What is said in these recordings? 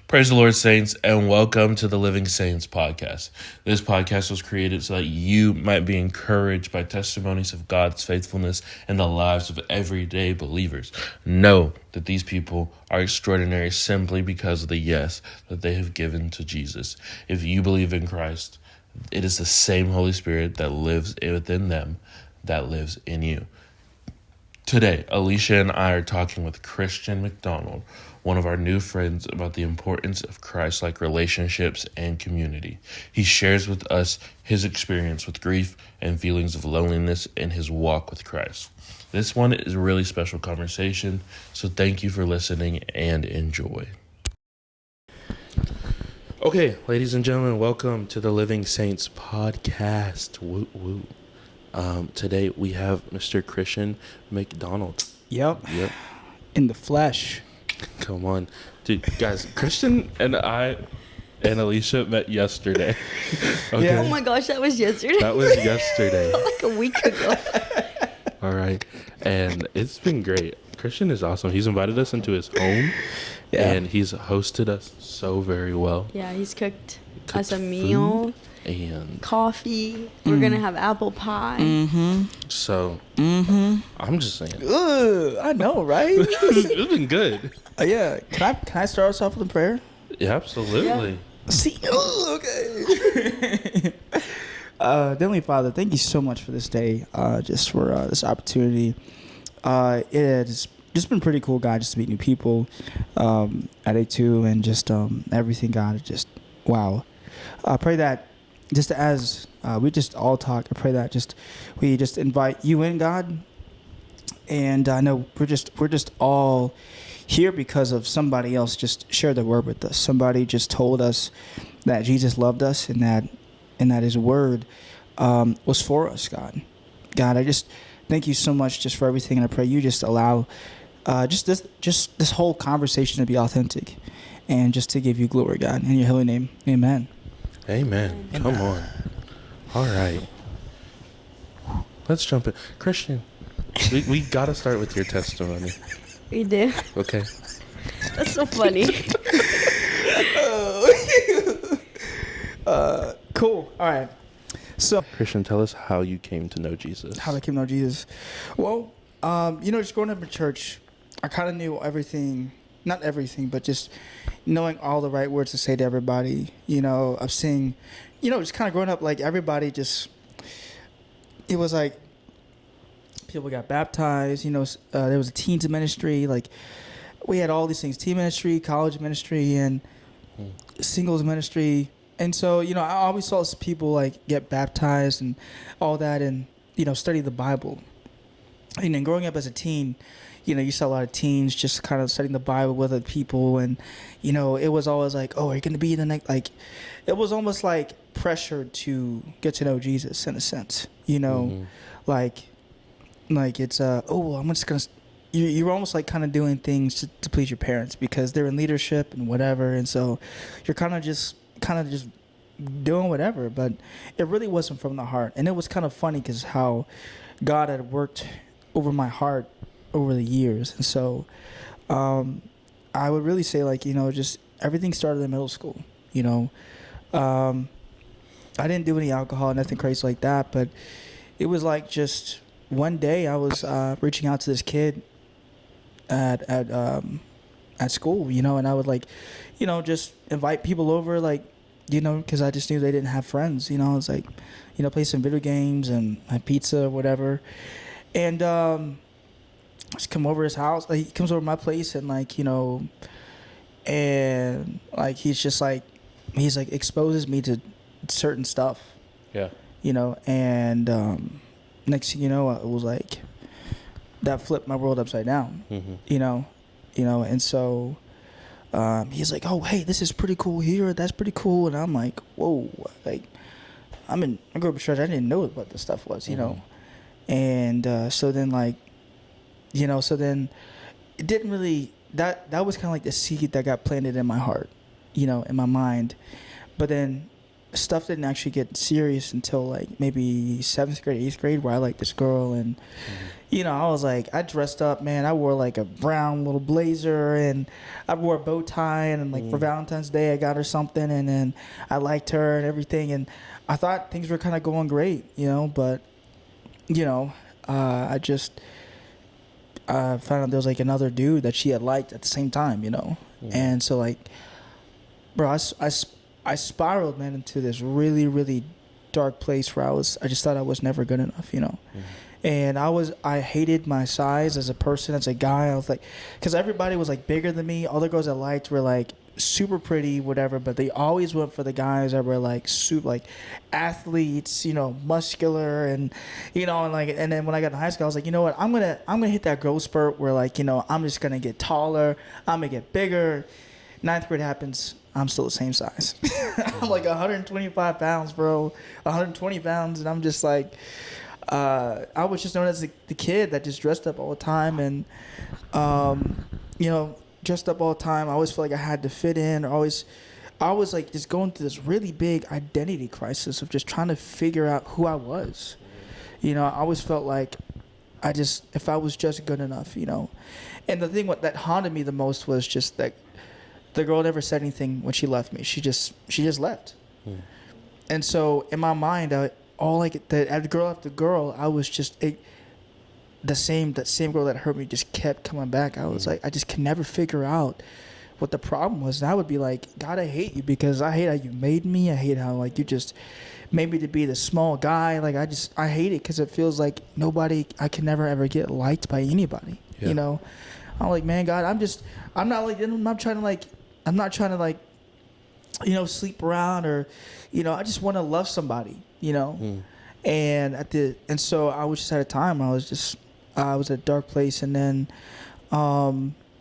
Praise the Lord, saints, and welcome to the Living Saints podcast. This podcast was created so that you might be encouraged by testimonies of God's faithfulness in the lives of everyday believers. Know that these people are extraordinary simply because of the yes that they have given to Jesus. If you believe in Christ, it is the same Holy Spirit that lives within them that lives in you. Today, Alisha and I are talking with Christian McDonald, one of our new friends, about the importance of Christ-like relationships and community. He shares with us his experience with grief and feelings of loneliness in his walk with Christ. This one is a really special conversation, so thank you for listening and enjoy. Okay, ladies and gentlemen, welcome to the Living Saints podcast. Woo woo. Today we have Mr. Christian McDonald. Yep. In the flesh. Come on. Dude, guys, Christian and I and Alisha met yesterday. Okay. Yeah. Oh my gosh, that was yesterday. That was yesterday. Like a week ago. All right. And it's been great. Christian is awesome. He's invited us into his home. Yeah. And he's hosted us so very well. Yeah, he's cooked Cooked us a meal, and coffee. We're going to have apple pie. so I'm just saying. Ugh, I know, right? It's been good. Yeah. Can I start us off with a prayer? Yeah, absolutely. See. Okay. Heavenly Father, thank you so much for this day. Just for this opportunity. It has just been pretty cool, God, just to meet new people at A2 and just everything, God. Just wow. I pray that just as we just all talk, I pray that we just invite you in, God. And I know we're just all here because of somebody else just shared the word with us. Somebody just told us that Jesus loved us and that his word was for us, God. God, I just thank you so much just for everything, and I pray you just allow just this whole conversation to be authentic and just to give you glory, God. In your holy name, amen. Amen. Come on. All right. Let's jump in. Christian, we got to start with your testimony. We do. Okay. That's so funny. Cool. All right. So, Christian, tell us how you came to know Jesus. how I came to know Jesus. Well, just growing up in church, I kind of knew everything. Not everything, but just knowing all the right words to say to everybody. Of seeing, just kind of growing up, like everybody just, it was like people got baptized, there was a teens ministry. Like we had all these things, teen ministry, college ministry, and singles ministry. And so, I always saw people like get baptized and all that and, study the Bible. And then growing up as a teen, you saw a lot of teens just kind of studying the Bible with other people. And, it was always like, oh, are you going to be the next? Like, it was almost like pressure to get to know Jesus in a sense, like it's, I'm just going to, you're almost like kind of doing things to please your parents because they're in leadership and whatever. And so you're kind of just doing whatever, but it really wasn't from the heart. And it was kind of funny because how God had worked over my heart over the years. And so I would really say just everything started in middle school. I didn't do any alcohol, nothing crazy like that, but it was like just one day I was reaching out to this kid at school, and I would just invite people over, because I just knew they didn't have friends. I was like, play some video games and have pizza or whatever. And just come over his house. He comes over to my place and he's exposes me to certain stuff. Yeah. And next thing you know, it was like that flipped my world upside down. And so he's like, oh, hey, this is pretty cool here. That's pretty cool. And I'm like, whoa, I grew up in church. I didn't know what this stuff was, And so then it didn't really, that was kind of like the seed that got planted in my heart, in my mind. But then stuff didn't actually get serious until like maybe 7th grade, 8th grade, where I liked this girl. And you know, I was like, I dressed up, man. I wore like a brown little blazer, and I wore a bow tie, and like for Valentine's Day I got her something, and then I liked her and everything, and I thought things were kind of going great, you know. But you know, I just found out there was like another dude that she had liked at the same time, you know. And so like, bro, I spiraled, man, into this really, really dark place where I just thought I was never good enough, you know. And I hated my size as a person, as a guy. I was like, because everybody was like bigger than me. All the girls I liked were like super pretty, whatever, but they always went for the guys that were like super, like athletes, you know, muscular, and you know, and then when I got in high school, I was like, you know what, I'm gonna hit that growth spurt where, like, you know, I'm just gonna get taller, I'm gonna get bigger. 9th grade happens, I'm still the same size. I'm like 125 pounds, bro, 120 pounds, and I'm just like, I was just known as the kid that just dressed up all the time, and you know, dressed up all the time. I always felt like I had to fit in. I was like just going through this really big identity crisis of just trying to figure out who I was. You know, I always felt like if I was just good enough, you know. And the thing that haunted me the most was just that the girl never said anything when she left me. She just left. And so in my mind, girl after girl, I was just that same girl that hurt me just kept coming back. I was like, I just can never figure out what the problem was. And I would be like, God, I hate you because I hate how you made me. I hate how like you just made me to be the small guy. Like I hate it because it feels like I can never ever get liked by anybody. You know, I'm like, man, God, I'm not trying to like, you know, sleep around, or, you know, I just want to love somebody, you know. And so I was just at a time I was at a dark place, and then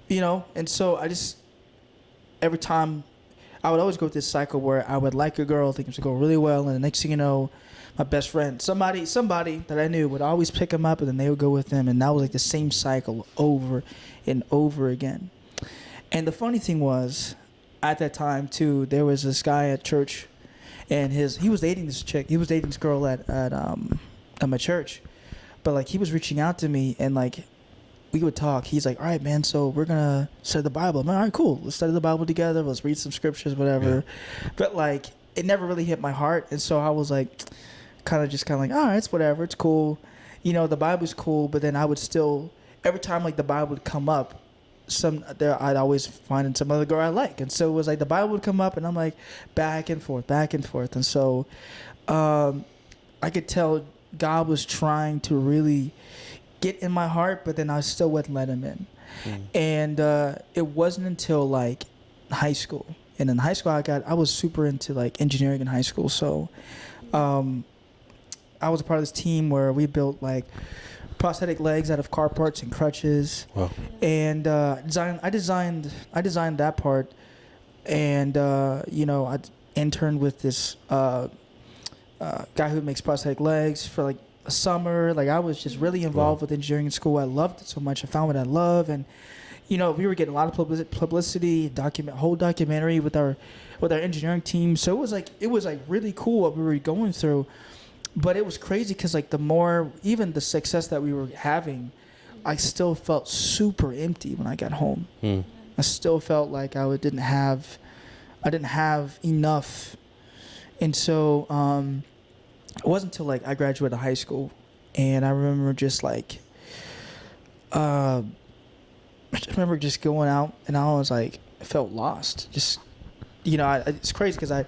you know, and so every time I would always go through this cycle where I would like a girl, think it was going really well, and the next thing you know, my best friend, somebody that I knew, would always pick him up, and then they would go with him, and that was like the same cycle over and over again. And the funny thing was, at that time too, there was this guy at church, and he was dating this chick. He was dating this girl at my church, but like he was reaching out to me, and like we would talk. He's like, all right, man, so we're gonna study the Bible. I'm like, all right, cool. Let's study the Bible together. Let's read some scriptures, whatever. Yeah. But like it never really hit my heart, and so I was like, kind of like, all right, it's whatever. It's cool. You know, the Bible's cool, but then I would still, every time like the Bible would come up, I'd always find some other girl I like, and so it was like the Bible would come up, and I'm like back and forth, and so I could tell God was trying to really get in my heart, but then I still wouldn't let him in. And it wasn't until like high school, and in high school I was super into like engineering in high school, so I was a part of this team where we built like prosthetic legs out of car parts and crutches. Wow. And I designed that part, and you know, I interned with this guy who makes prosthetic legs for like a summer. Like I was just really involved with engineering in school. I loved it so much. I found what I love, and you know, we were getting a lot of publicity, whole documentary with our engineering team. So it was like really cool what we were going through. But it was crazy because like even the success that we were having, I still felt super empty when I got home. I still felt like I didn't have enough. And so it wasn't until like I graduated high school, and I remember just like I remember just going out, and I was like, I felt lost. Just, you know, it's crazy because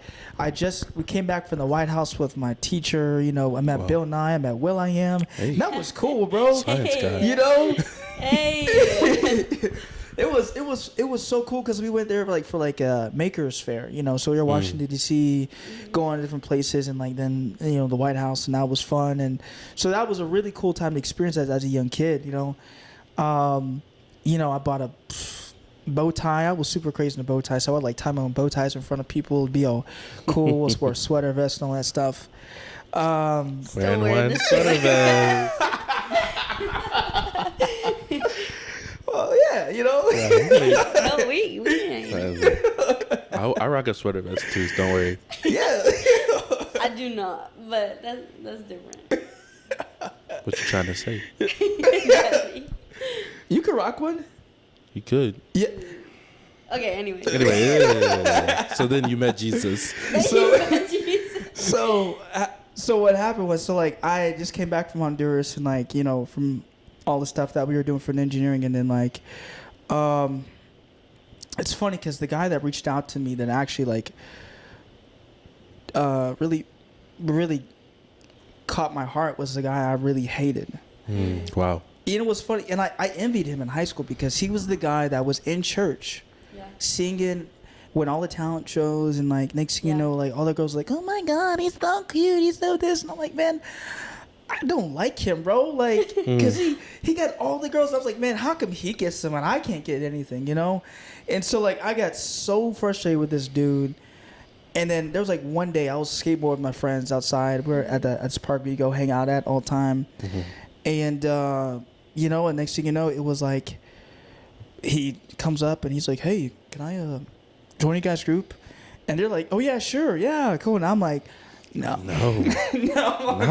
we came back from the White House with my teacher. You know, I met Bill Nye, I met Will I Am. Hey. That was cool, bro. Science guy. You know, hey. it was so cool because we went there for a Makers Fair. You know, so we were Washington D.C., going to different places, and like then, you know, the White House, and that was fun, and so that was a really cool time to experience as a young kid. You know, I bought a bow tie. I was super crazy in a bow tie, so I would like tie my own bow ties in front of people. It'd be all cool. I wore a sweater vest and all that stuff. Wearing one sweater vest. Well, yeah, you know. No, we ain't. I rock a sweater vest too, so don't worry. Yeah. do not, but that's different. What you trying to say? Exactly. You could rock one. You could. Yeah. Okay, anyway. Yeah. So then you met Jesus. So what happened was, like, I just came back from Honduras and, like, from all the stuff that we were doing for the engineering, and then, like, it's funny because the guy that reached out to me that actually, like, really, really caught my heart was the guy I really hated. Wow. It was funny, and I envied him in high school because he was the guy that was in church, singing when all the talent shows, and, like, next thing you know, like, all the girls were like, oh my God, he's so cute, he's so this, and I'm like, man, I don't like him, bro, like, because he got all the girls. I was like, man, how come he gets them and I can't get anything, And so, like, I got so frustrated with this dude. And then there was, like, one day I was skateboarding with my friends outside. We're at this park we go hang out at all the time. And, and next thing you know, it was like he comes up and he's like, hey, can I join you guys' group? And they're like, oh, yeah, sure. Yeah, cool. And I'm like, no,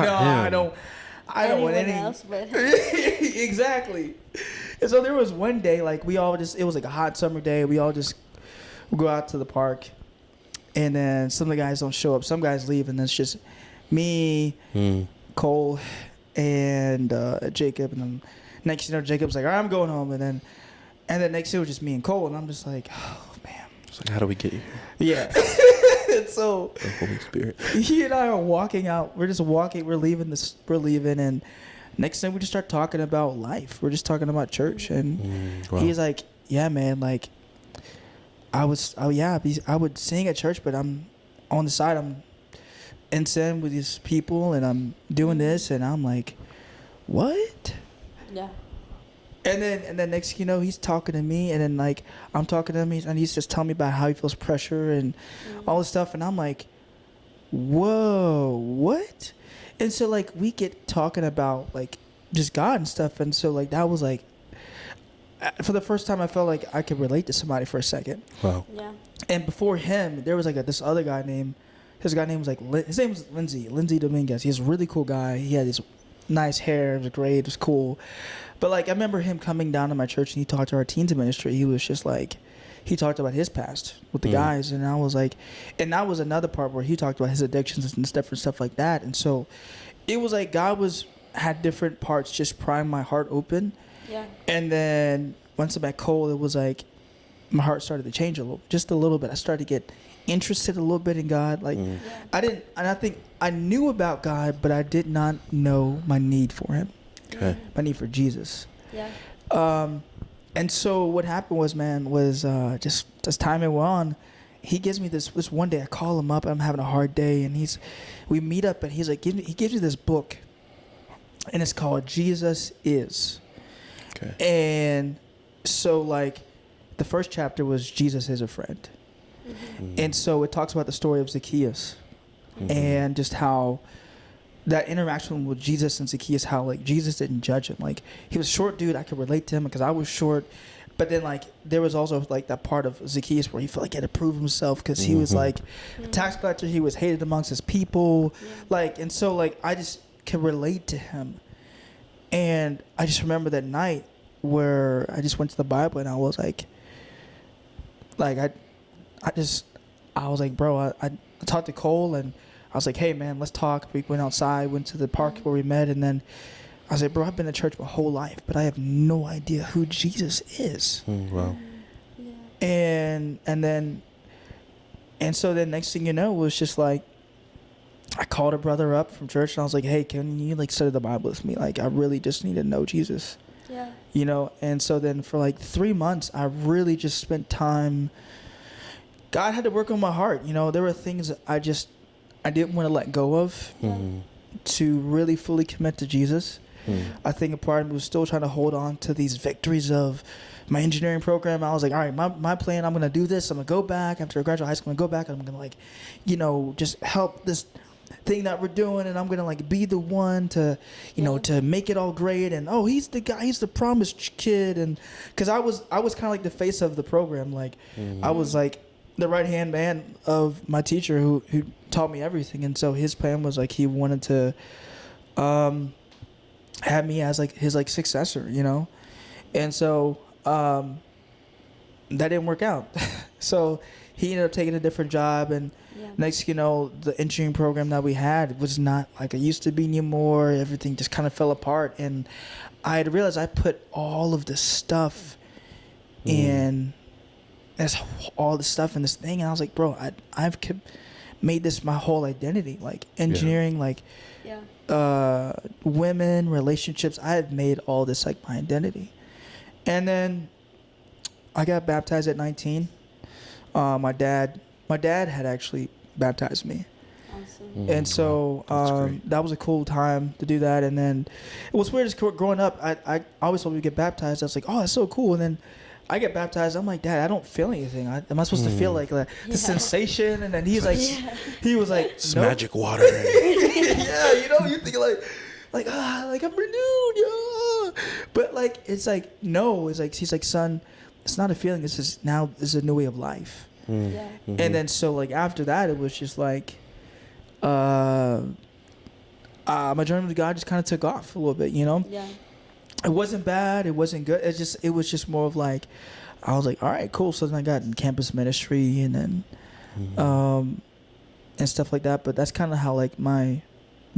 I don't want any else but exactly. And so there was one day, like, it was like a hot summer day. We all just go out to the park, and then some of the guys don't show up. Some guys leave, and then it's just me, Cole, and Jacob. And then next, Jacob's like, all right, I'm going home. And then next day it was just me and Cole, and I'm just like, oh man. It's like, how do we get here? Yeah. So the Holy Spirit. He and I are walking out. We're just walking. We're leaving, and next thing we just start talking about life. We're just talking about church, and he's like, "Yeah, man. Like, I would sing at church, but I'm on the side. I'm in sin with these people, and I'm doing this, and I'm like, what? Yeah." And then next thing you know, he's talking to me, and then, like, I'm talking to him, and he's just telling me about how he feels pressure and all this stuff, and I'm like, whoa, what? And so, like, we get talking about, like, just God and stuff, and so, like, that was, like, for the first time I felt like I could relate to somebody for a second. Wow. Yeah. And before him, there was, like, this other guy named, his name was Lindsay Dominguez. He's a really cool guy. He had his nice hair. It was great. It was cool. But, like, I remember him coming down to my church, and he talked to our teens ministry. He was just like, he talked about his past with the guys, and I was like, and that was another part where he talked about his addictions and stuff like that. And so it was like God had different parts just prying my heart open. Yeah. And then once I met Cole, it was like my heart started to change just a little bit. I started to get interested a little bit in God. Like, I think I knew about God, but I did not know my need for him. Okay. My need for Jesus. Yeah. And so what happened was just as time went on, he gives me this one day. I call him up. I'm having a hard day, and we meet up, and he's like, he gives me this book, and it's called Jesus Is. Okay. And so, like, the first chapter was Jesus is a friend, and so it talks about the story of Zacchaeus, and just how that interaction with Jesus and Zacchaeus, how, like, Jesus didn't judge him. Like, he was a short dude. I could relate to him because I was short. But then, like, there was also, like, that part of Zacchaeus where he felt like he had to prove himself because he was, like, a tax collector. He was hated amongst his people. Yeah. Like, and so, like, I just could relate to him. And I just remember that night where I just went to the Bible and I was like I was like, bro, I talked to Cole and I was like, hey, man, let's talk. We went outside, went to the park where we met, and then I was like, bro, I've been to church my whole life, but I have no idea who Jesus is. Wow. Yeah. And so then next thing you know, it was just like, I called a brother up from church, and I was like, hey, can you, like, study the Bible with me? Like, I really just need to know Jesus. Yeah. And so then for, like, 3 months, I really just spent time. God had to work on my heart. There were things I didn't want to let go of to really fully commit to Jesus. I think a part of me was still trying to hold on to these victories of my engineering program. I was like, all right, my plan, I'm going to do this. I'm going to go back after I graduate high school. I'm going to go back and I'm going to, like, just help this thing that we're doing. And I'm going to, like, be the one to, to make it all great. And, oh, he's the guy, he's the promised kid. And because I was kind of like the face of the program. Like, I was like, the right hand man of my teacher who taught me everything. And so his plan was like he wanted to have me as like his like successor, you know. And so that didn't work out. So he ended up taking a different job, and next, you know, the engineering program that we had was not like it used to be anymore. Everything just kind of fell apart, and I had realized I put all of this stuff in, all this stuff in this thing, and I was like, bro, I've made this my whole identity, like engineering, like women, relationships. I had made all this like my identity, and then I got baptized at 19. My dad had actually baptized me. Awesome. And so that was a cool time to do that. And then it was weird, just growing up, I always told me to get baptized. I was like, oh, that's so cool. And then I get baptized. I'm like, Dad, I don't feel anything. Am I supposed to feel like the sensation? And then he was like, It's nope. magic water. Yeah, you know, you think like I'm renewed, yeah. But like, it's like, no, it's like, he's like, son, it's not a feeling. This is a new way of life. Yeah. And then so like after that, it was just like, my journey with God just kind of took off a little bit, you know. Yeah. It wasn't bad. It wasn't good. It was just more of like, I was like, all right, cool. So then I got in campus ministry and then, and stuff like that. But that's kind of how like my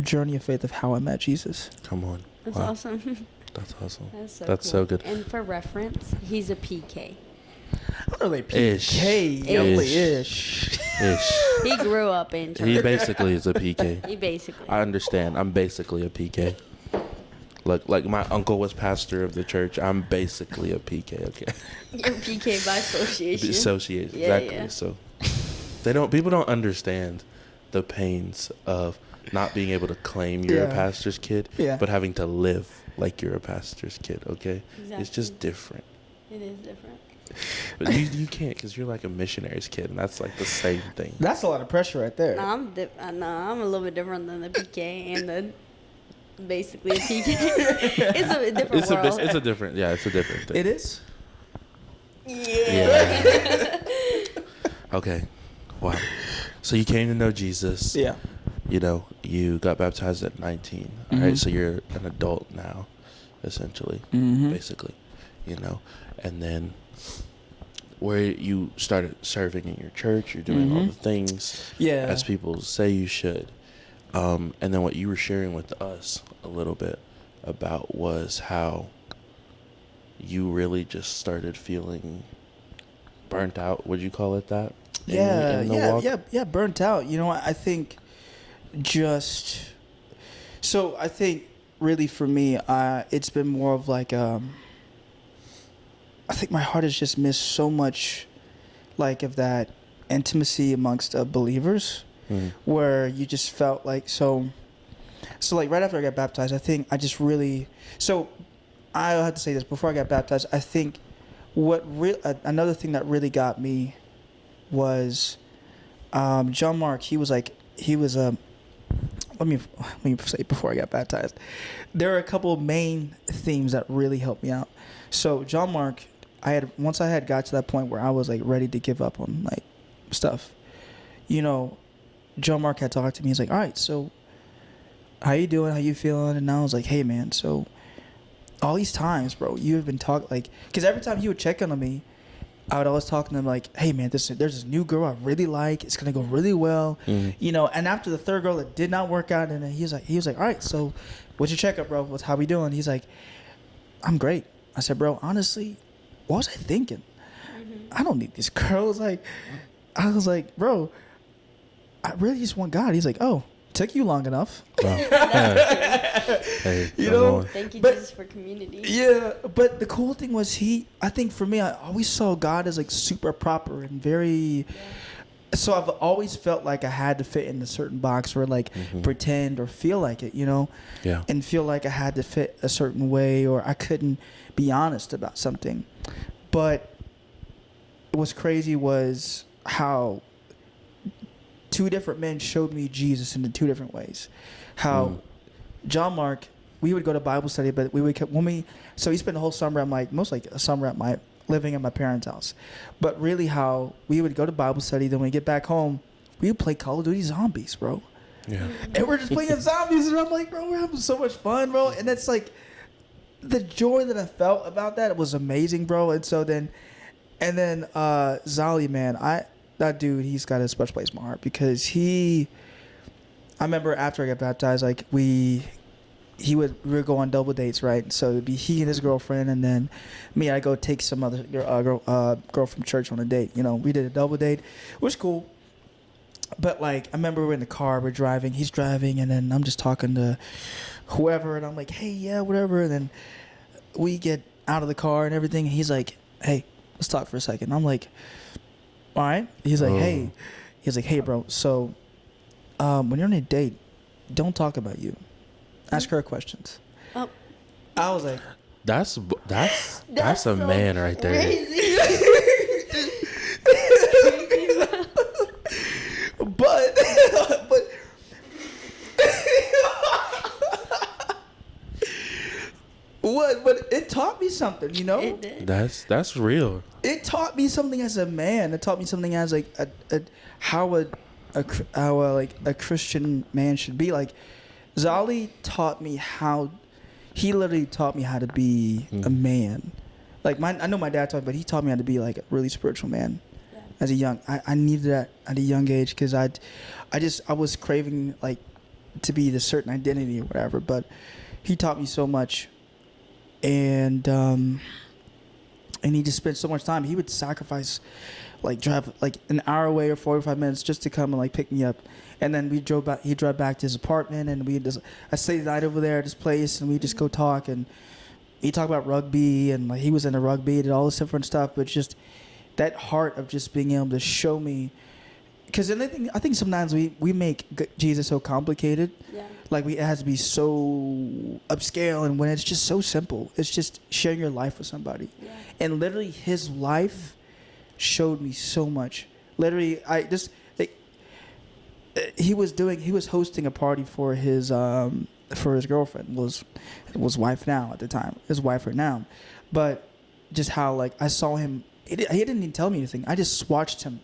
journey of faith of how I met Jesus. Come on. That's Wow. awesome. That's awesome. That's So cool. good. And for reference, he's a PK. Not really Ish. PK, only ish. Ish. He grew up in church. He basically is a PK. He basically. I understand. I'm basically a PK. Like my uncle was pastor of the church. I'm basically a PK. Okay. You're PK by association. Association. Yeah, Exactly. yeah. So people don't understand the pains of not being able to claim you're a pastor's kid, but having to live like you're a pastor's kid. Okay. Exactly. It's just different. It is different. But you can't, because you're like a missionary's kid, and that's like the same thing. That's a lot of pressure right there. I'm a little bit different than the PK and the basically a PK. It's a different world. It's a different thing. It is? Yeah. Okay. Wow. So you came to know Jesus. Yeah. You know, you got baptized at 19. All right. So you're an adult now, essentially, basically, you know, and then where you started serving in your church, you're doing all the things as people say you should. And then what you were sharing with us a little bit about was how you really just started feeling burnt out. Would you call it that? Yeah, burnt out. You know, I think I think really for me, it's been more of like, I think my heart has just missed so much, like, of that intimacy amongst believers, where you just felt like, so like right after I got baptized, I think I just really, so I have to say this before I got baptized, I think another thing that really got me was John Mark. Let me say before I got baptized, there are a couple of main themes that really helped me out. So John Mark, once I had got to that point where I was like ready to give up on like stuff, you know, John Mark had talked to me. He's like, all right, so how you doing? How you feeling? And I was like, hey man, so all these times, bro, you have been talking, like, because every time he would check in on me, I would always talk to him like, hey man, there's this new girl I really like. It's gonna go really well, you know. And after the third girl, it did not work out, and then he was like, all right, so what's your checkup, bro? How we doing? He's like, I'm great. I said, bro, honestly, what was I thinking? I don't need these girls. Like, I was like, bro, I really just want God. He's like, oh, took you long enough. Wow. Hey, you know, Thank you, Jesus, for community. Yeah, but the cool thing was I think for me, I always saw God as like super proper and very. So I've always felt like I had to fit in a certain box or like pretend or feel like it, you know, and feel like I had to fit a certain way or I couldn't be honest about something. But what's crazy was how two different men showed me Jesus in two different ways. How John Mark, we would go to Bible study, but we would so he spent the whole summer at a summer at living at my parents' house. But really how we would go to Bible study, then when we get back home, we would play Call of Duty Zombies, bro. Yeah. And we're just playing zombies, and I'm like, bro, we're having so much fun, bro. And that's like, the joy that I felt about that was amazing, bro. And so then, Zali, man, that dude, he's got a special place in my heart because I remember after I got baptized, like we would go on double dates, right? So it'd be he and his girlfriend, and then me. I go take some other girl from church on a date. You know, we did a double date. It was cool, but like I remember we're in the car, we're driving. He's driving, and then I'm just talking to whoever, and I'm like, hey, yeah, whatever. And then we get out of the car and everything. And he's like, hey, let's talk for a second. I'm like, all right. He's like, hey. He's like, hey, bro. So when you're on a date, don't talk about you. Ask her questions. Oh. I was like, that's a so man right there. but what? But it taught me something, you know. It did. That's real. It taught me something as a man. It taught me something as like how a Christian man should be. Like Zali taught me he literally taught me how to be a man. Like I know my dad taught me, but he taught me how to be like a really spiritual man. Yeah. As a young, I needed that at a young age because I was craving like to be the certain identity or whatever. But he taught me so much, and he just spent so much time. He would sacrifice, like drive like an hour away or 45 minutes just to come and like pick me up. And then we drove back. He drove back to his apartment, and I stayed the night over there at his place, and we just go talk. And he talked about rugby, and like he was into rugby and all this different stuff. But just that heart of just being able to show me, because I think sometimes we make Jesus so complicated. Yeah. Like it has to be so upscale, and when it's just so simple, it's just sharing your life with somebody. Yeah. And literally, his life showed me so much. Literally, he was hosting a party for his girlfriend, was wife now at the time, his wife right now, but just how like I saw him, he didn't even tell me anything. I just watched him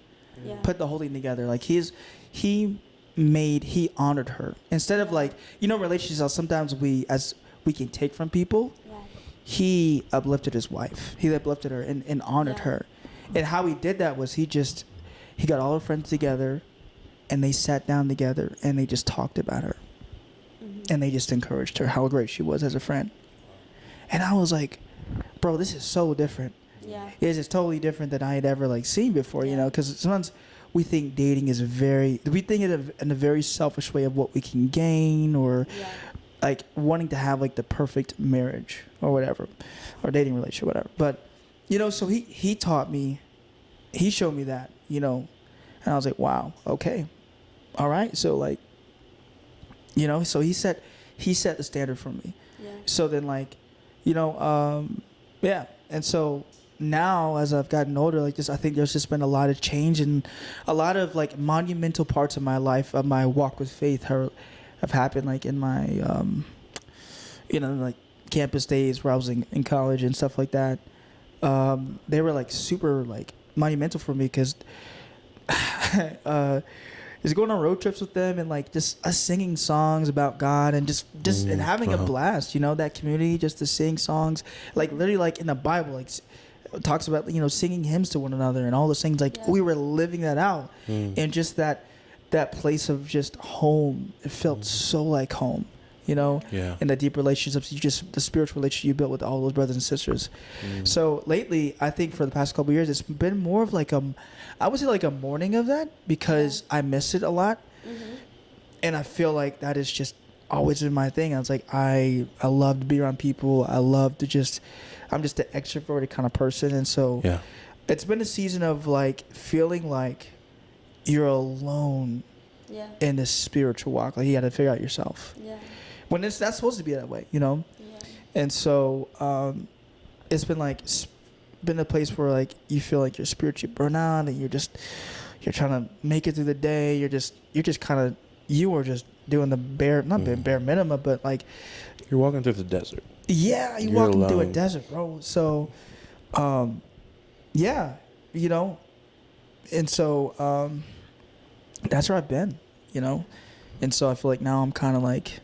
put the whole thing together. Like he honored her instead of like, you know, relationships sometimes we can take from people. Yeah. He uplifted his wife. He uplifted her and honored her. And how he did that was he got all her friends together, and they sat down together and they just talked about her. Mm-hmm. And they just encouraged her how great she was as a friend. And I was like, bro, this is so different. Yeah. It's just totally different than I had ever like seen before, you know, because sometimes we think dating is we think it in a very selfish way of what we can gain or like wanting to have like the perfect marriage or whatever, or dating relationship, whatever. But, you know, so he taught me, he showed me that, you know, and I was like, wow, okay. All right. So like, you know, so he set the standard for me. Yeah. So then like, you know, yeah. And so now as I've gotten older, like I think there's just been a lot of change and a lot of like monumental parts of my life, of my walk with faith have happened like in my, you know, like campus days where I was in college and stuff like that. They were like super like monumental for me because just going on road trips with them and like just us singing songs about God and just and having a blast, you know, that community just to sing songs like literally like in the Bible, like it talks about, you know, singing hymns to one another and all those things. Like we were living that out and just that place of just home. It felt so like home, you know, and the deep relationships, the spiritual relationship you built with all those brothers and sisters. So lately, I think for the past couple of years, it's been more of like I would say like a mourning of that because I miss it a lot. Mm-hmm. And I feel like that is just always been my thing. I was like, I love to be around people. I love to I'm just an extroverted kind of person. And so it's been a season of like feeling like you're alone in this spiritual walk. Like you got to figure out yourself. Yeah. When it's not supposed to be that way, you know? Yeah. And so it's been like been a place where like you feel like you're spiritually burnt out and you're trying to make it through the day. You are just doing the bare minimum, but like you're walking through the desert. Yeah, you're walking alone through a desert, bro. So yeah, you know, and so that's where I've been, you know, and so I feel like now I'm kind of like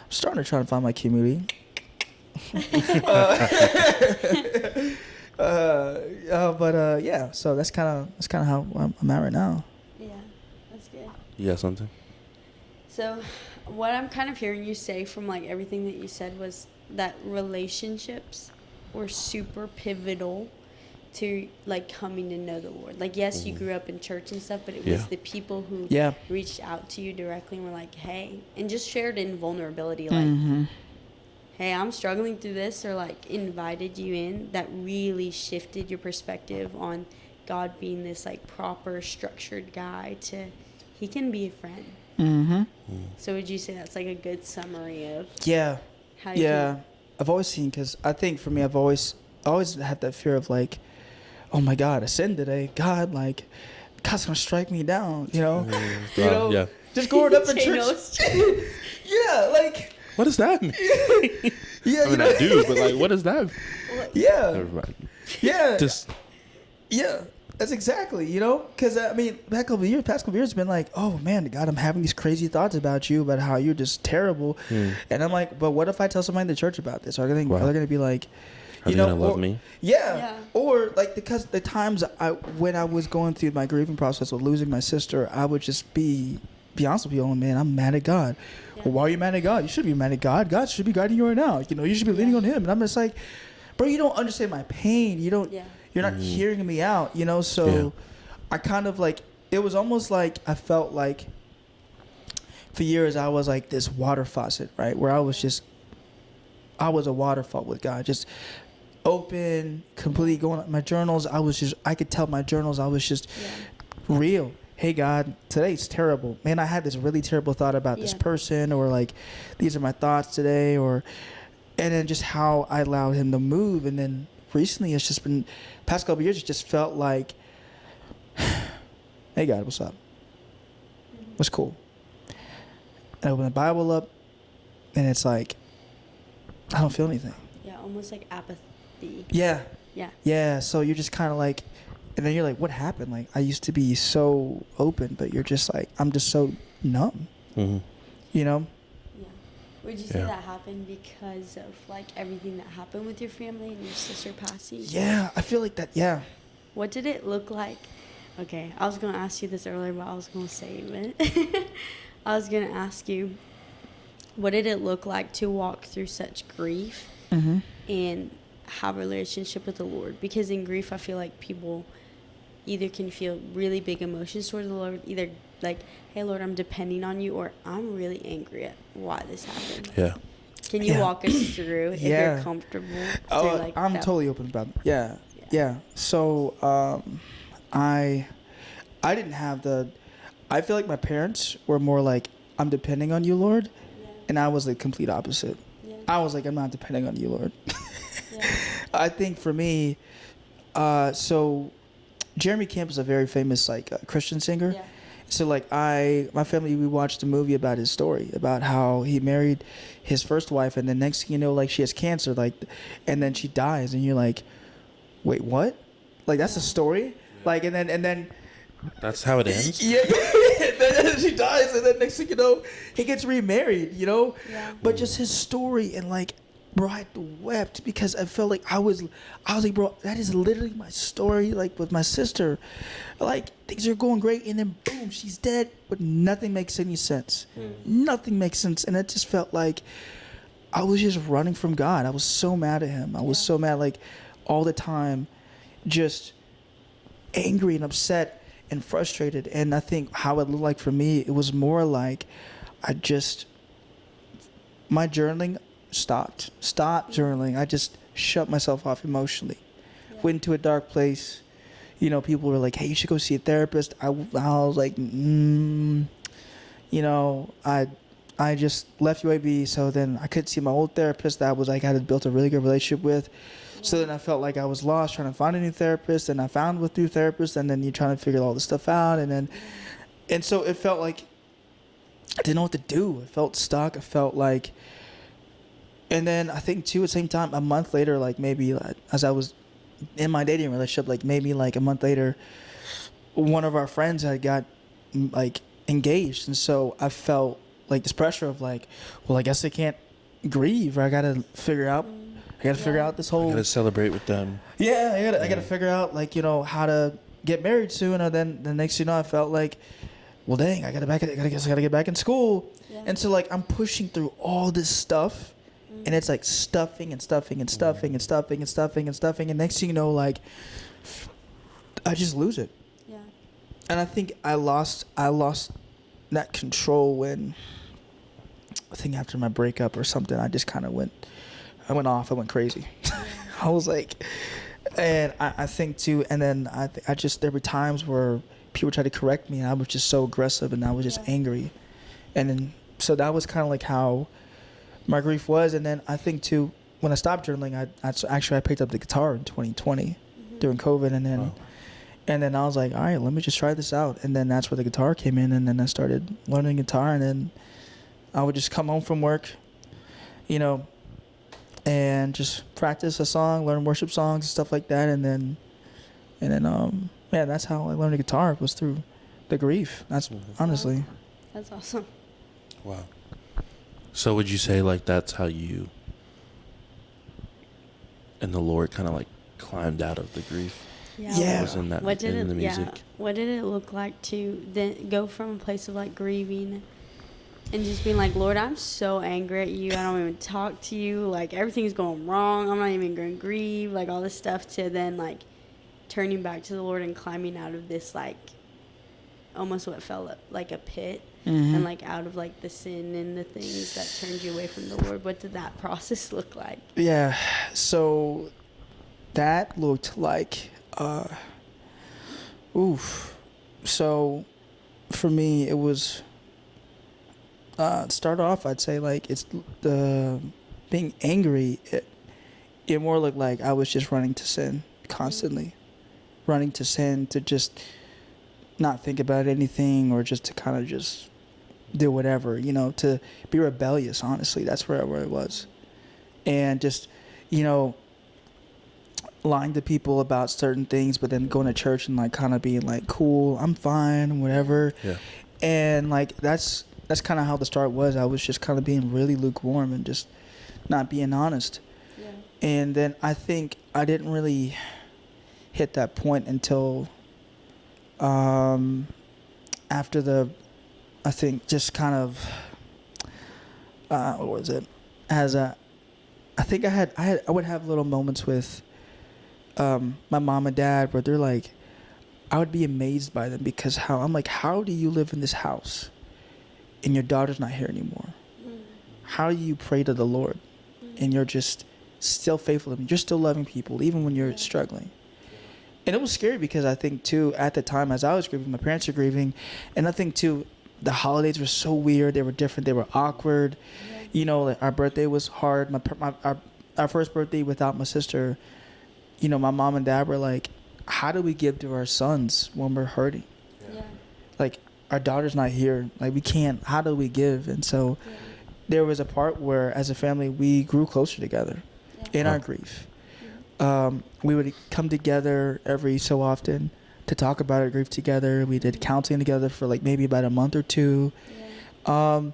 I'm starting to try to find my community. Yeah, so that's kind of how I'm at right now. Yeah, that's good. You got something? So, what I'm kind of hearing you say from like everything that you said was that relationships were super pivotal to like coming to know the Lord. Like, yes, you grew up in church and stuff, but it was the people who reached out to you directly and were like, hey, and just shared in vulnerability, like, hey, I'm struggling through this, or like invited you in, that really shifted your perspective on God being this like proper, structured guy to, he can be a friend. So would you say that's like a good summary of how you can... I've always seen, because I think for me, I always had that fear of like, oh my God, I sinned today. God, like, God's gonna strike me down, you know? You know, just growing up in church. Yeah, like, what does that mean? Yeah, I mean, I do, but like, what does that mean? Yeah. Never mind. Yeah. Just. Yeah, that's exactly, you know? Because, I mean, past couple of years, it's been like, oh, man, God, I'm having these crazy thoughts about you, about how you're just terrible. And I'm like, but what if I tell somebody in the church about this? Are they going to be like, are they going to love me? Yeah. Or, like, because the times when I was going through my grieving process of losing my sister, I would just be honest with you, oh, man, I'm mad at God. Well, why are you mad at God? You should be mad at God. God should be guiding you right now. You know, you should be leaning on Him. And I'm just like, bro, you don't understand my pain. You don't. You're not hearing me out. You know, so I kind of like. It was almost like I felt like for years I was like this water faucet, right, where I was a waterfall with God, just open, completely going. My journals, I could tell my journals, I was just real. Hey God, today's terrible. Man, I had this really terrible thought about this person, or like, these are my thoughts today, and then just how I allowed Him to move. And then recently, it's just been, past couple of years, it just felt like, hey God, what's up? What's cool? And I open the Bible up, and it's like, I don't feel anything. Yeah, almost like apathy. Yeah, so you're just kind of like, and then you're like, what happened? Like, I used to be so open, but you're just like, I'm just so numb. You know? Yeah. Would you say that happened because of, like, everything that happened with your family and your sister passing? Yeah, I feel like that, yeah. What did it look like? Okay, I was going to ask you this earlier, but I was going to save it. I was going to ask you, what did it look like to walk through such grief and have a relationship with the Lord? Because in grief, I feel like people either can feel really big emotions towards the Lord, either like, hey, Lord, I'm depending on you, or I'm really angry at why this happened. Yeah. Can you walk us through if you're comfortable? Oh, like I'm totally open about it. Yeah. So I didn't have I feel like my parents were more like, I'm depending on you, Lord. And I was the complete opposite. I was like, I'm not depending on you, Lord. I think for me, so Jeremy Camp is a very famous like Christian singer. So like my family, we watched a movie about his story, about how he married his first wife, and then next thing you know, like she has cancer, like, and then she dies, and you're like, wait, what? Like that's a story? Like, and then that's how it ends? Yeah. Then she dies, and then next thing you know, he gets remarried, you know? But just his story, and like, bro, I wept because I felt like I was like, bro, that is literally my story, like with my sister. Like, things are going great, and then boom, she's dead, but nothing makes any sense. Nothing makes sense. And it just felt like I was just running from God. I was so mad at Him. I was so mad, like, all the time, just angry and upset and frustrated. And I think how it looked like for me, it was more like my journaling stopped journaling. I just shut myself off emotionally. Went into a dark place. You know, people were like, hey, you should go see a therapist. I was like, you know, I just left UAB. So then I couldn't see my old therapist that I had built a really good relationship with. So then I felt like I was lost trying to find a new therapist, and I found with new therapists, and then you're trying to figure all this stuff out. And so it felt like I didn't know what to do. I felt stuck. I felt like, and then I think too, at the same time, a month later, like maybe as I was in my dating relationship, like maybe like a month later, one of our friends had got like engaged, and so I felt like this pressure of like, well, I guess I can't grieve. Or I gotta figure out. I gotta figure out this I whole. gotta celebrate with them. Yeah, I gotta figure out like how to get married soon. And then the next I felt like, well, dang, I gotta get back in school. Yeah. And so like I'm pushing through all this stuff, and it's like stuffing and stuffing and stuffing and stuffing and stuffing and stuffing, and next thing you know, like I just lose it. Yeah. And I think I lost that control when I think after my breakup or something, I just kind of went off, crazy. I was like, and I think too, and then I just, there were times where people tried to correct me and I was just so aggressive and I was just angry. And then, so that was kind of like how my grief was. And then I think too, when I stopped journaling, I picked up the guitar in 2020 during COVID. And then I was like, all right, let me just try this out. And then that's where the guitar came in. And then I started learning guitar. And then I would just come home from work, and just practice a song, learn worship songs and stuff like that. And then that's how I learned the guitar, was through the grief. That's honestly. That's awesome. Wow. So would you say like that's how you and the Lord kind of like climbed out of the grief? Yeah. Was in that, What did in the it? music? Yeah. What did it look like to then go from a place of like grieving and just being like, Lord, I'm so angry at you. I don't even talk to you. Like everything's going wrong. I'm not even going to grieve. Like all this stuff, to then like turning back to the Lord and climbing out of this like almost what felt like a pit, and like out of like the sin and the things that turned you away from the Lord. What did that process look like? Yeah. So that looked like, So for me, it was, start off, I'd say like it's the being angry. It more looked like I was just running to sin constantly, running to sin, to just not think about anything, or just to kind of just do whatever, to be rebellious. Honestly, that's where it was. And just, lying to people about certain things, but then going to church and like kind of being like, cool, I'm fine, whatever. Yeah. And like that's kind of how the start was. I was just kind of being really lukewarm and just not being honest. Yeah. And then I think I didn't really hit that point until after I think just kind of what was it? I think I would have little moments with my mom and dad where they're like, I would be amazed by them, because how do you live in this house and your daughter's not here anymore? How do you pray to the Lord and you're just still faithful to me? You're still loving people even when you're struggling. And it was scary because I think too, at the time as I was grieving, my parents were grieving, and I think too, the holidays were so weird. They were different. They were awkward. Like our birthday was hard. Our first birthday without my sister, my mom and dad were like, how do we give to our sons when we're hurting? Yeah. Like our daughter's not here. Like we can't, how do we give? And so there was a part where as a family, we grew closer together in our grief. We would come together every so often to talk about our grief together. We did counseling together for like maybe about a month or two. And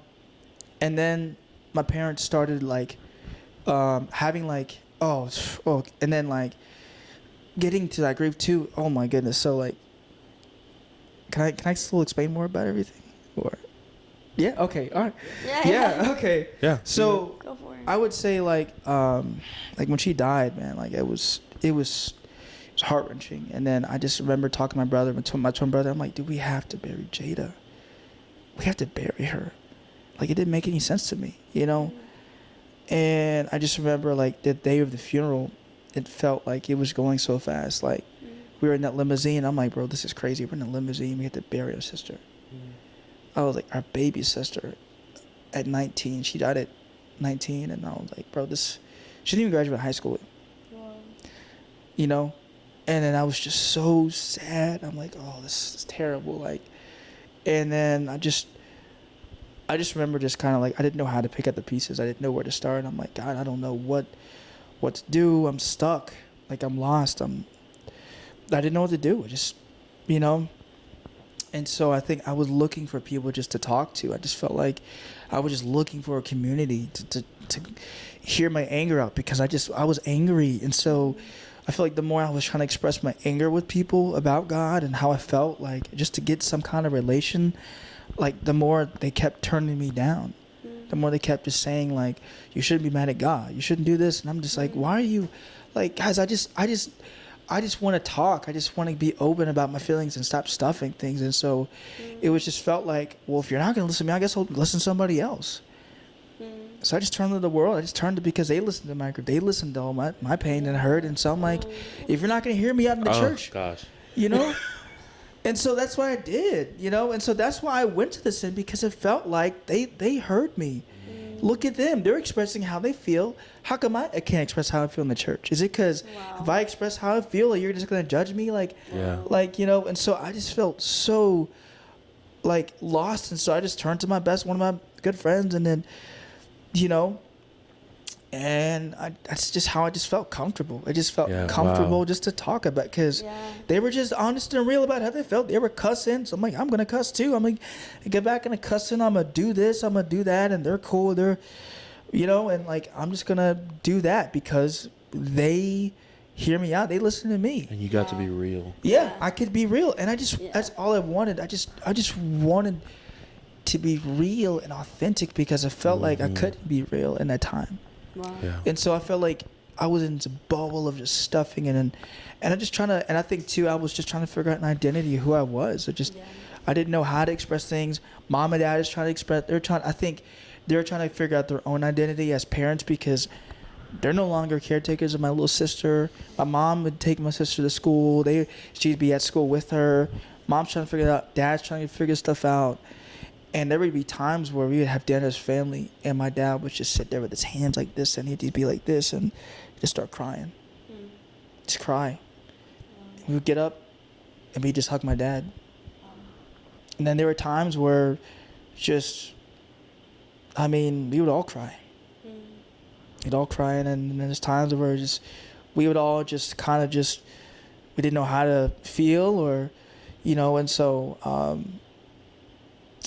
then my parents started like having like, and then like getting to that grief too. Oh my goodness. So like, can I still explain more about everything? Or yeah, okay, all right. Yeah, okay. Yeah. So Go for it. I would say like when she died, man, like it was heart-wrenching. And then I just remember talking to my twin brother, I'm like, dude, we have to bury Jada. We have to bury her. Like it didn't make any sense to me, And I just remember like the day of the funeral, it felt like it was going so fast. Like we were in that limousine. I'm like, bro, this is crazy. We're in a limousine. We have to bury our sister. I was like, our baby sister at 19. She died at 19. And I was like, bro, she didn't even graduate high school. Wow. And then I was just so sad. I'm like, oh, this is terrible. Like, and then I just remember just kind of like, I didn't know how to pick up the pieces. I didn't know where to start. I'm like, God, I don't know what to do. I'm stuck. Like I'm lost. I didn't know what to do. I just, you know. And so I think I was looking for people just to talk to. I just felt like I was just looking for a community to hear my anger out, because I was angry. And so I feel like the more I was trying to express my anger with people about God and how I felt, like just to get some kind of relation, like the more they kept turning me down. The more they kept just saying, like, you shouldn't be mad at God. You shouldn't do this. And I'm just like, why are you, like, guys, I just want to talk. I just want to be open about my feelings and stop stuffing things. And so it was just felt like, well, if you're not going to listen to me, I guess I'll listen to somebody else. So I just turned to the world. I just turned to, because they listened to my group. They listened to all my pain and hurt. And so I'm like, if you're not going to hear me out in the church, gosh, you know? And so that's what I did, you know? And so that's why I went to the sin, because it felt like they heard me. Look at them. They're expressing how they feel. How come I can't express how I feel in the church? Is it because if I express how I feel, you're just going to judge me? Like, you know? And so I just felt so, like, lost. And so I just turned to one of my good friends, and then, you know, and that's just how I just felt comfortable. I just felt comfortable just to talk about, because they were just honest and real about how they felt. They were cussing. So I'm like, I'm going to cuss too. I'm like, get back into cussing. I'm going to do this. I'm going to do that. And they're cool. They're, you know, and like, I'm just going to do that because they hear me out. They listen to me. And you got to be real. Yeah, I could be real. And I just, that's all I wanted. I just wanted to be real and authentic, because I felt like I couldn't be real in that time. Wow. Yeah. And so I felt like I was in this bubble of just stuffing, and I just trying to, and I think too, I was just trying to figure out an identity of who I was. I didn't know how to express things. Mom and dad is trying to express, I think they're trying to figure out their own identity as parents, because they're no longer caretakers of my little sister. My mom would take my sister to school. She'd be at school with her. Mom's trying to figure it out. Dad's trying to figure stuff out. And there would be times where we would have dinner as family, and my dad would just sit there with his hands like this, and he'd just be like this, and just start crying. Just cry. We would get up, and we'd just hug my dad. And then there were times where we would all cry. We'd all cry, and then there's times where we would all just kind of we didn't know how to feel, or, you know, and so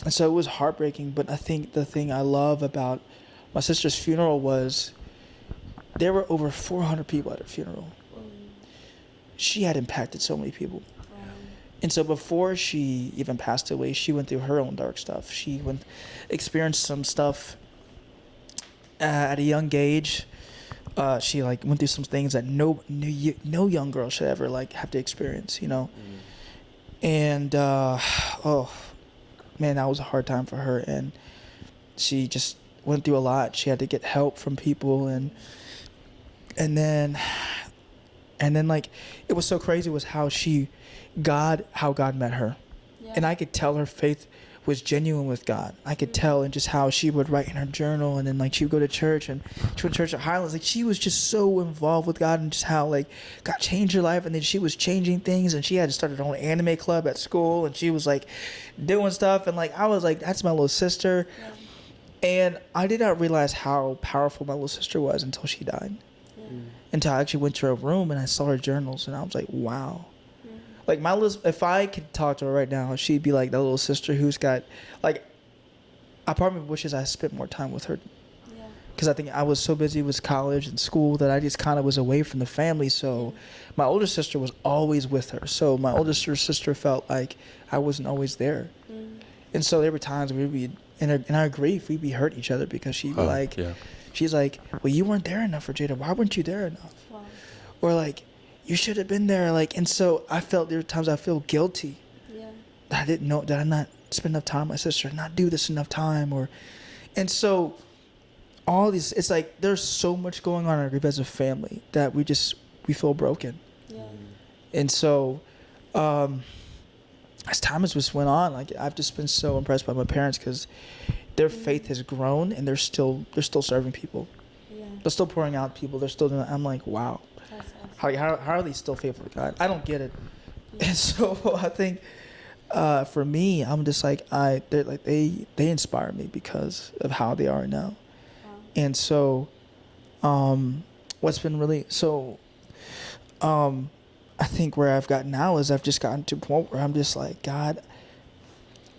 it was heartbreaking. But I think the thing I love about my sister's funeral was there were over 400 people at her funeral. She had impacted so many people. And so before she even passed away, she went through her own dark stuff. She experienced some stuff at a young age. She went through some things that no young girl should ever have to experience, you know. And man, that was a hard time for her, and she just went through a lot. She had to get help from people, and then it was so crazy was how God met her. And I could tell her faith was genuine with God. I could tell, and just how she would write in her journal, and then she would go to church, and she went to church at Highlands. She was just so involved with God, and just how God changed her life, and then she was changing things, and she had started her own anime club at school, and she was doing stuff, and I was that's my little sister. And I did not realize how powerful my little sister was until she died. Until I actually went to her room and I saw her journals, and I was like, wow. If I could talk to her right now, she'd be like that little sister who's got, I probably wishes I spent more time with her. Because I think I was so busy with college and school that I just kind of was away from the family. So my older sister was always with her. So my older sister felt like I wasn't always there. And so there were times we'd be, in our grief, we'd be hurting each other, because she'd be she's like, well, you weren't there enough for Jada. Why weren't you there enough? Wow. Or you should have been there. And so I felt there were times I feel guilty. That I didn't know, that I not spend enough time with my sister, not do this enough time, and so all these, it's there's so much going on in our group as a family that we feel broken. And so as time has just went on, I've just been so impressed by my parents, because their faith has grown, and they're still serving people. They're still pouring out people. They're still doing it. I'm like, wow. Awesome. How are they still faithful to God? I don't get it. And so I think for me, I'm just they inspire me because of how they are now. Wow. And so what's been really I think where I've gotten now is I've just gotten to a point where I'm just like, God,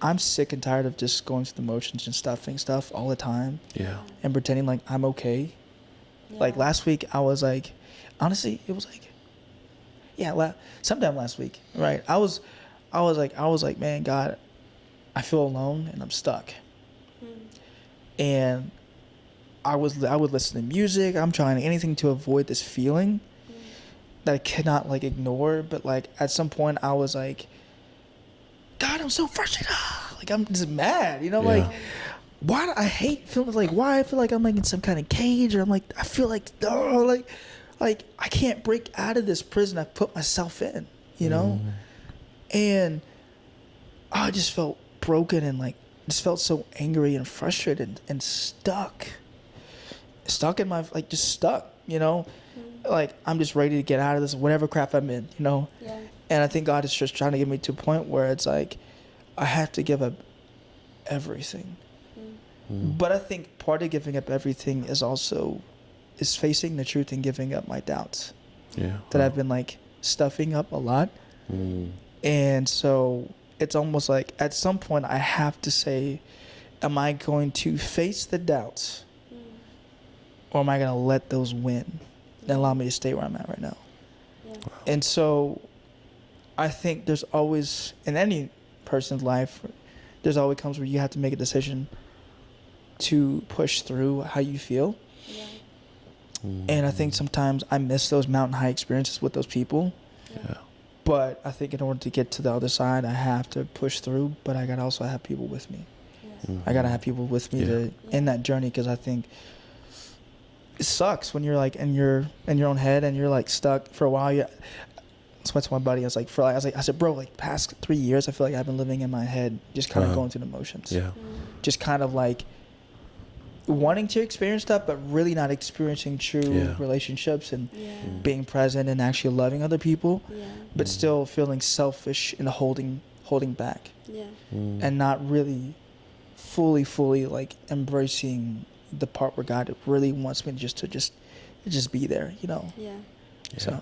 I'm sick and tired of just going through the motions and stuffing stuff all the time. Yeah. And pretending like I'm okay. Yeah. Like last week, I was like, honestly, it was like, yeah, sometime last week, right? I was like, man, God, I feel alone and I'm stuck. And I would listen to music. I'm trying anything to avoid this feeling that I cannot like ignore. But like at some point, I was like, God, I'm so frustrated. Like I'm just mad, you know, Yeah. like. Why do I hate feeling like why I feel like I'm like in some kind of cage, or I'm like I feel like like I can't break out of this prison I've put myself in, you know? And I just felt broken and like just felt so angry and frustrated and stuck in my like just stuck, you know? Like I'm just ready to get out of this whatever crap I'm in, you know? Yeah. And I think God is just trying to get me to a point where it's like I have to give up everything. But I think part of giving up everything is facing the truth and giving up my doubts. Yeah. That I've been like stuffing up a lot. And so it's almost like at some point I have to say, am I going to face the doubts or am I going to let those win and allow me to stay where I'm at right now? Yeah. And so I think there's always, in any person's life, there's always comes where you have to make a decision to push through how you feel. Yeah. And I think sometimes I miss those mountain high experiences with those people. Yeah. But I think in order to get to the other side, I have to push through, but I got to also have people with me. Yes. I got to have people with me to in that journey, because I think it sucks when you're like in your own head and you're like stuck for a while. So I told my buddy, I said, bro, like past 3 years, I feel like I've been living in my head, just kind of going through the motions. Yeah. Just kind of like wanting to experience stuff, but really not experiencing true relationships and being present and actually loving other people, but still feeling selfish and holding back, and not really fully like embracing the part where God really wants me to just be there, you know. So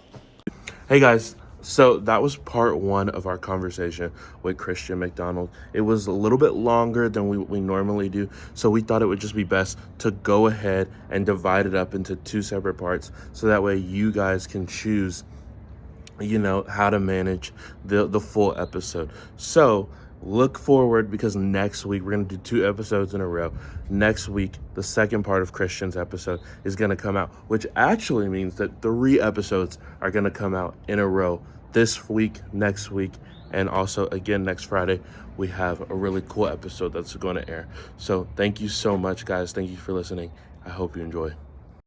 Hey guys, so that was part 1 of our conversation with Christian McDonald. It was a little bit longer than we normally do, so we thought it would just be best to go ahead and divide it up into 2 separate parts, so that way you guys can choose, you know, how to manage the full episode. So look forward, because next week we're going to do 2 episodes in a row. Next week, the second part of Christian's episode is going to come out, which actually means that 3 episodes are going to come out in a row this week, next week, and also again next Friday. We have a really cool episode that's going to air. So thank you so much, guys. Thank you for listening. I hope you enjoy.